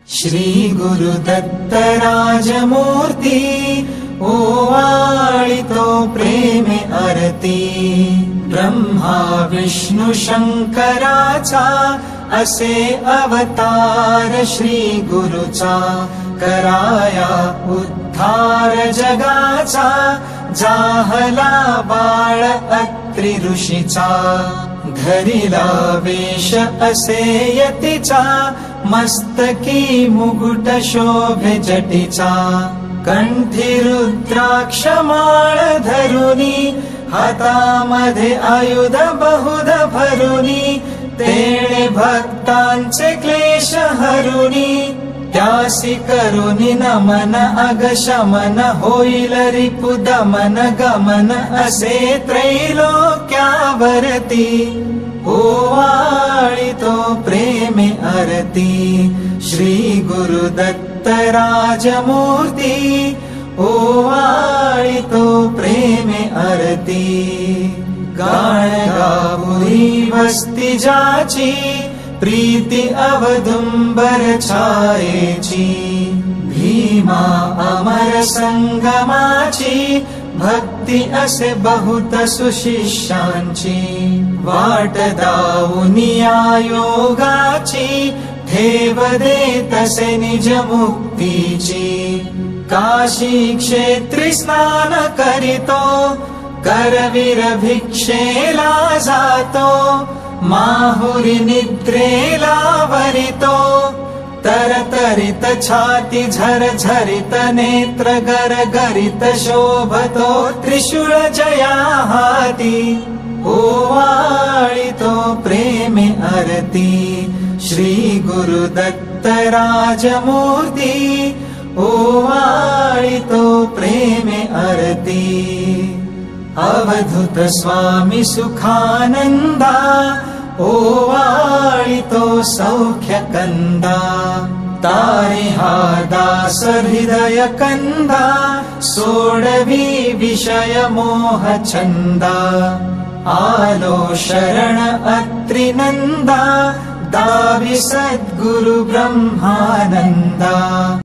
श्री गुरुदत्त राजमूर्ती ओवाळितो प्रेमे आरती। ब्रह्मा विष्णु शंकराचा असे अवतार श्री गुरुचा। कराया उद्धार जगाचा जाहला बाळ अत्रि ऋषीचा। धरिला वेश असे यतीचा मस्तकी मुकुट शोभे जटीचा। कंठी रुद्राक्ष माळ धरुनी हातामध्ये आयुध बहुध भरुनी। तेणे भक्तांचे क्लेश हरुनी त्यासी करुनी नमन अगशमन। होईल रिपुदमन गमन असे त्रैलोक्यावरती। ओवाळितो प्रेमे आरती श्री गुरुदत्त राजमूर्ती। ओवाळितो प्रेमे आरती। गाणगापुरी वस्ती जाची प्रीती अवदुंबर छायेची। भीमा अमर संगमाची भक्ती असे बहुत सुशिष्यांची। वाट दावुनिया योगाची ठेव दे तसे निज मुक्तीची। काशी क्षेत्री स्नान करितो करवीर भिक्षेला जातो। माहुरी निद्रेला वरितो तरतरित छाती झरझरित नेत्र गरगरित शोभतो त्रिशूळ जया हाती। ओवाळितो प्रेमे आरती श्री गुरुदत्त राजमूर्ती। ओवाळितो प्रेमे आरती। अवधूत स्वामी सुखानंदा ओवाळितो सौख्य कंदा। तारी हा दास हृदय कंदा सोडवी विषय मोह छंदा। आलो शरण अत्रि नंदा दावी सद्गुरु ब्रह्मानंदा।